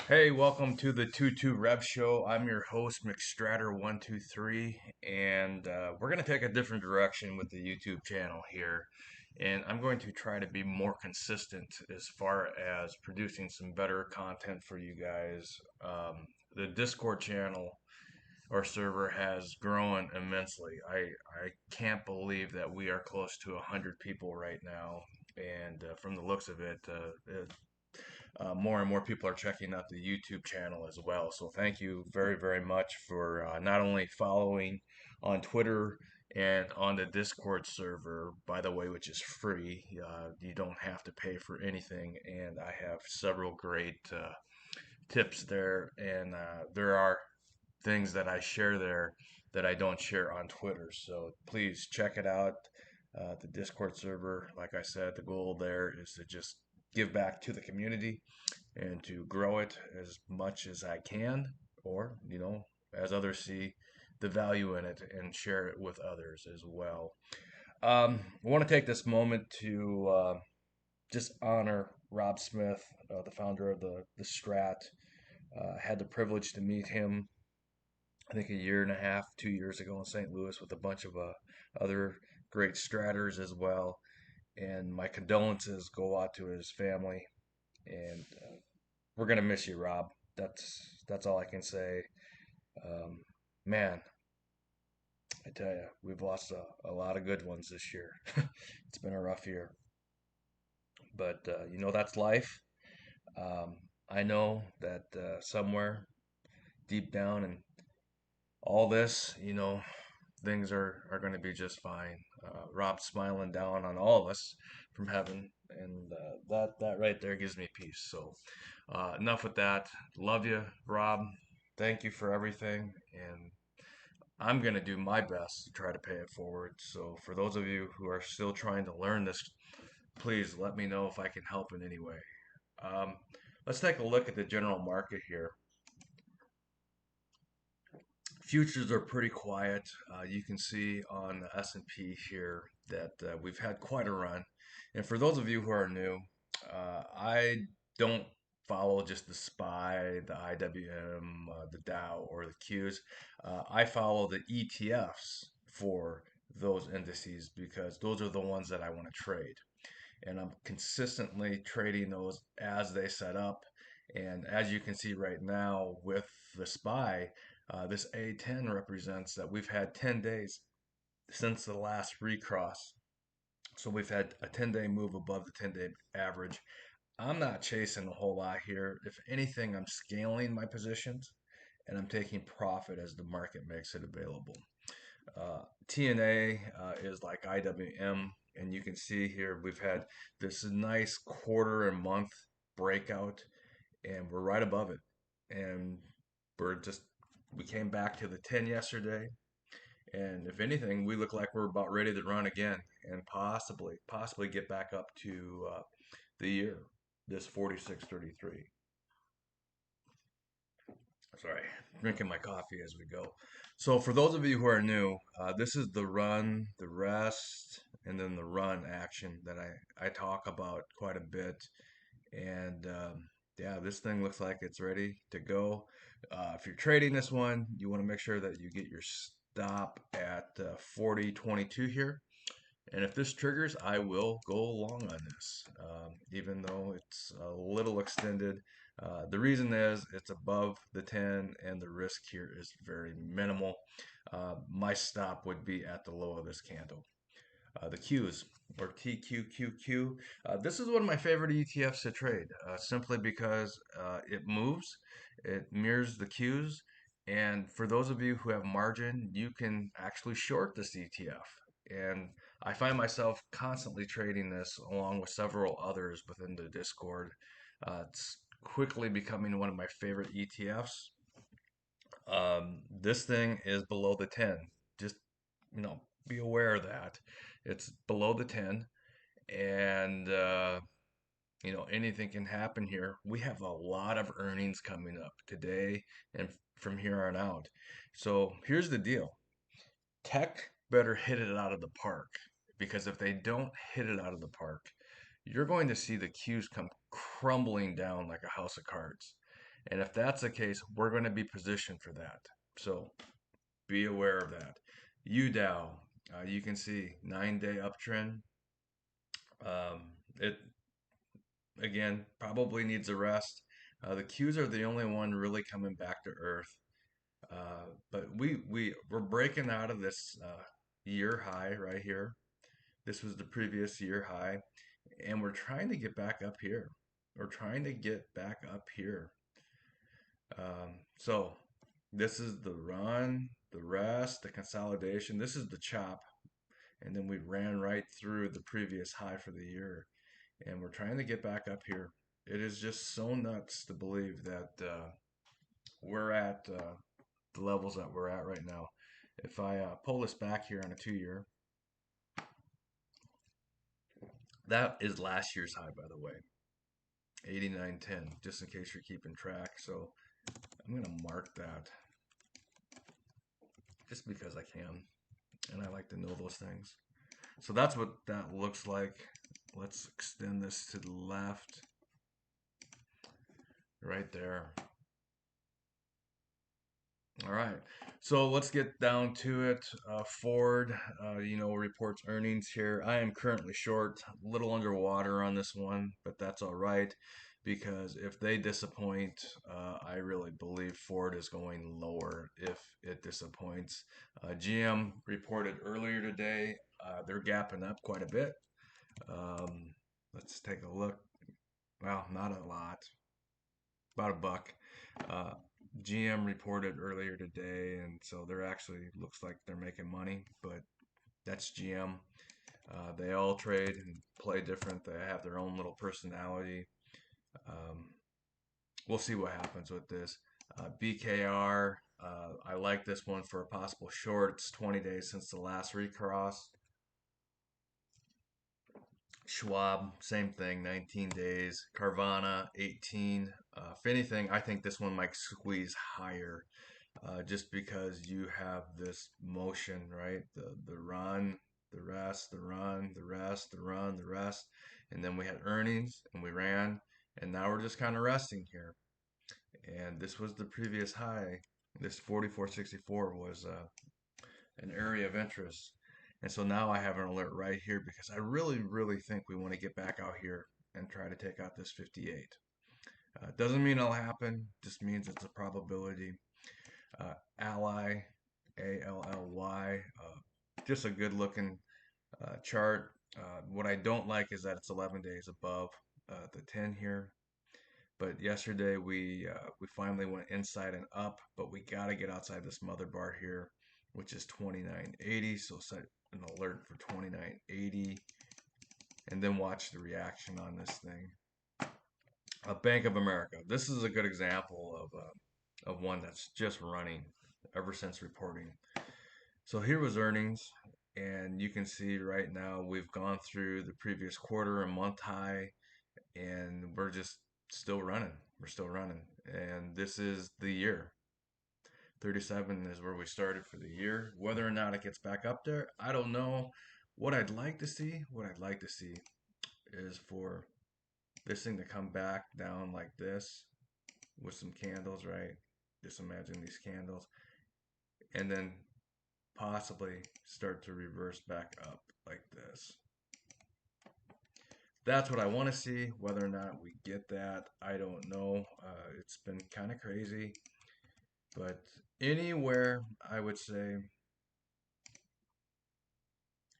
Hey, welcome to the 22 Rev Show. I'm your host, McStratter123, and we're going to take a different direction with the YouTube channel here. And I'm going to try to be more consistent as far as producing some better content for you guys. The Discord channel or server has grown immensely. I can't believe that we are close to 100 people right now. And from the looks of it, more and more people are checking out the YouTube channel as well. So thank you very, very much for not only following on Twitter and on the Discord server, by the way, which is free. You don't have to pay for anything, and I have several great tips there, and there are things that I share there that I don't share on Twitter. So please check it out. The Discord server, like I said, the goal there is to just give back to the community and to grow it as much as I can, or, as others see the value in it and share it with others as well. I want to take this moment to just honor Rob Smith, the founder of the Strat. Had the privilege to meet him, I think, a year and a half, 2 years ago in St. Louis with a bunch of other great Stratters as well. And my condolences go out to his family. And we're gonna miss you, Rob. That's all I can say. Um, Man, I tell you, we've lost a lot of good ones this year. It's been a rough year, but that's life. I know that somewhere deep down in all this, things are going to be just fine. Rob's smiling down on all of us from heaven, and that right there gives me peace. So, enough with that. Love you, Rob. Thank you for everything, and I'm going to do my best to try to pay it forward. So, for those of you who are still trying to learn this, please let me know if I can help in any way. Um, let's take a look at the general market here. Futures are pretty quiet. You can see on the S&P here that we've had quite a run. And for those of you who are new, I don't follow just the SPY, the IWM, the Dow, or the Qs. I follow the ETFs for those indices because those are the ones that I want to trade. And I'm consistently trading those as they set up. And as you can see right now with the SPY, this A10 represents that we've had 10 days since the last recross. So we've had a 10-day move above the 10-day average. I'm not chasing a whole lot here. If anything, I'm scaling my positions and I'm taking profit as the market makes it available. TNA is like IWM, and you can see here we've had this nice quarter and month breakout, and we're right above it. And we're just we came back to the 10 yesterday, and if anything, we look like we're about ready to run again and possibly get back up to the year, this 46.33. Sorry, drinking my coffee as we go. So for those of you who are new, this is the run, the rest, and then the run action that I talk about quite a bit. And yeah, this thing looks like it's ready to go. If you're trading this one, you want to make sure that you get your stop at 40.22 here. And if this triggers, I will go long on this, even though it's a little extended. The reason is it's above the 10 and the risk here is very minimal. My stop would be at the low of this candle. The Qs, or TQQQ. This is one of my favorite ETFs to trade, simply because it moves, it mirrors the Qs, and for those of you who have margin, you can actually short this ETF. And I find myself constantly trading this along with several others within the Discord. It's quickly becoming one of my favorite ETFs. This thing is below the 10. Just, be aware of that. It's below the 10, and anything can happen here. We have a lot of earnings coming up today and from here on out. So here's the deal. Tech better hit it out of the park, because if they don't hit it out of the park, you're going to see the Qs come crumbling down like a house of cards. And if that's the case, we're going to be positioned for that. So be aware of that. UDOW, you can see 9-day uptrend. It again probably needs a rest. The Qs are the only one really coming back to earth. But we're breaking out of this year high right here. This was the previous year high, and we're trying to get back up here. We're trying to get back up here. So this is the run, the rest, the consolidation. This is the chop, and then we ran right through the previous high for the year, and we're trying to get back up here. It is just so nuts to believe that we're at the levels that we're at right now. If I pull this back here on a 2 year, that is last year's high, by the way, 89.10, just in case you're keeping track. So I'm going to mark that just because I can, and I like to know those things. So that's what that looks like. Let's extend this to the left, right there. All right, so let's get down to it. Ford, reports earnings here. I am currently short, a little underwater on this one, but that's all right because if they disappoint, I really believe Ford is going lower if it disappoints. GM reported earlier today. They're gapping up quite a bit. Let's take a look. Well, not a lot, about a buck. Uh, GM reported earlier today, and so they're actually looks like they're making money, but that's GM. They all trade and play different. They have their own little personality. Um, we'll see what happens with this. BKR, I like this one for a possible short. It's 20 days since the last recross. Schwab, same thing, 19 days. Carvana, 18. If anything, I think this one might squeeze higher just because you have this motion, right? The run, the rest, the run, the rest, the run, the rest. And then we had earnings and we ran. And now we're just kind of resting here. And this was the previous high. This 44.64 was an area of interest. And so now I have an alert right here because I really, really think we want to get back out here and try to take out this 58. Doesn't mean it'll happen, just means it's a probability. Ally, ALLY, just a good looking chart. What I don't like is that it's 11 days above the 10 here. But yesterday we finally went inside and up, but we got to get outside this mother bar here, which is 29.80. So set an alert for 29.80, and then watch the reaction on this thing. Bank of America. This is a good example of one that's just running ever since reporting. So here was earnings, and you can see right now we've gone through the previous quarter, a month high, and we're just still running. We're still running, and this is the year. 37 is where we started for the year. Whether or not it gets back up there, I don't know. What I'd like to see, is for this thing to come back down like this with some candles, right? Just imagine these candles, and then possibly start to reverse back up like this. That's what I want to see. Whether or not we get that, I don't know. It's been kind of crazy, but anywhere I would say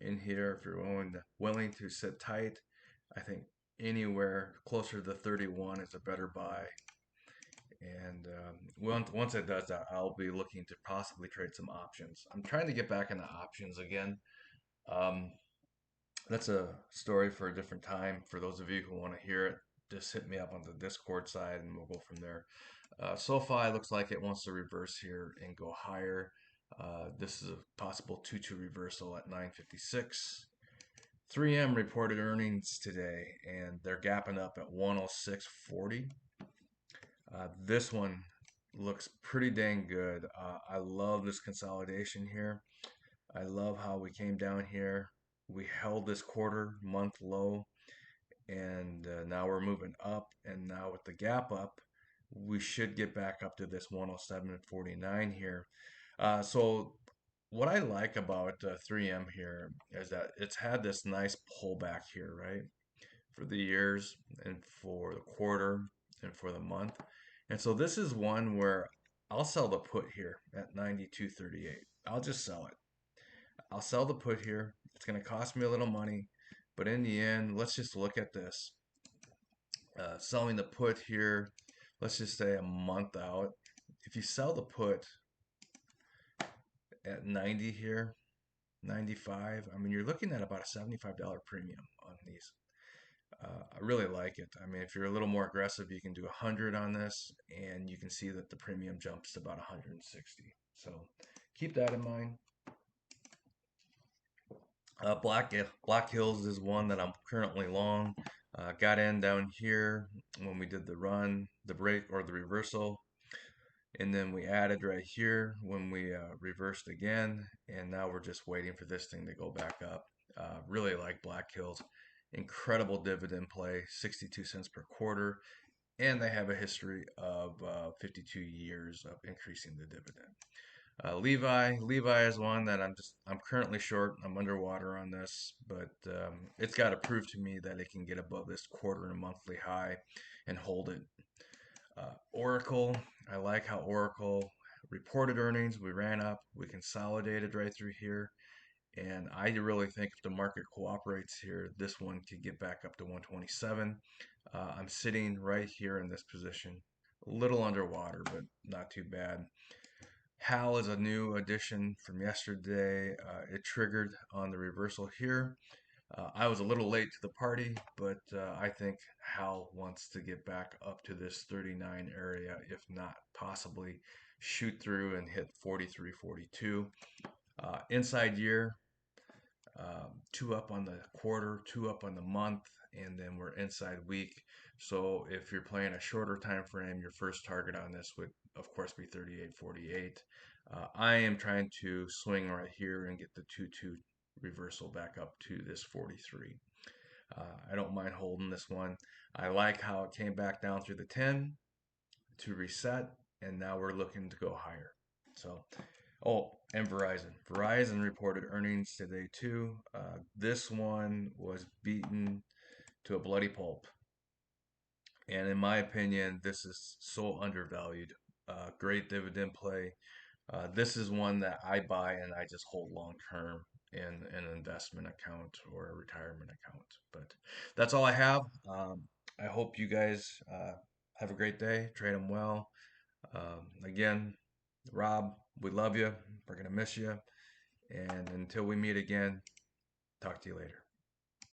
in here, if you're willing to sit tight, I think anywhere closer to 31 is a better buy. And once it does that, I'll be looking to possibly trade some options. I'm trying to get back into options again. Um, that's a story for a different time. For those of you who want to hear it, just hit me up on the Discord side and we'll go from there. SoFi looks like it wants to reverse here and go higher. This is a possible 2-2 reversal at 956. 3M reported earnings today and they're gapping up at 106.40. This one looks pretty dang good. I love this consolidation here. I love how we came down here. We held this quarter month low, and now we're moving up. And now with the gap up, we should get back up to this 107.49 here. So what I like about 3M here is that it's had this nice pullback here, right? For the years and for the quarter and for the month. And so this is one where I'll sell the put here at 92.38. I'll just sell it. I'll sell the put here. It's going to cost me a little money, but in the end, let's just look at this. Selling the put here, let's just say a month out. If you sell the put at 90 here, 95, I mean, you're looking at about a $75 premium on these. I really like it. I mean, if you're a little more aggressive, you can do 100 on this, and you can see that the premium jumps to about 160. So keep that in mind. Black Hills is one that I'm currently long. Got in down here when we did the run, the break, or the reversal. And then we added right here when we reversed again. And now we're just waiting for this thing to go back up. Really like Black Hills. Incredible dividend play, 62 cents per quarter. And they have a history of 52 years of increasing the dividend. Levi is one that I'm currently short. I'm underwater on this, but it's got to prove to me that it can get above this quarter and monthly high and hold it. Oracle, I like how Oracle reported earnings. We ran up, we consolidated right through here, and I really think if the market cooperates here, this one could get back up to 127. I'm sitting right here in this position, a little underwater, but not too bad. HAL is a new addition from yesterday. It triggered on the reversal here. I was a little late to the party, but I think HAL wants to get back up to this 39 area, if not possibly shoot through and hit 43, 42. Inside year, two up on the quarter, two up on the month, and then we're inside week. So if you're playing a shorter time frame, your first target on this would, of course, be 38.48. I am trying to swing right here and get the 2-2 reversal back up to this 43. I don't mind holding this one. I like how it came back down through the 10 to reset, and now we're looking to go higher. So, oh, and Verizon. Verizon reported earnings today too. This one was beaten to a bloody pulp. And in my opinion, this is so undervalued. Great dividend play. This is one that I buy and I just hold long term in an investment account or a retirement account. But that's all I have. I hope you guys have a great day. Trade them well. Again, Rob, we love you. We're going to miss you. And until we meet again, talk to you later.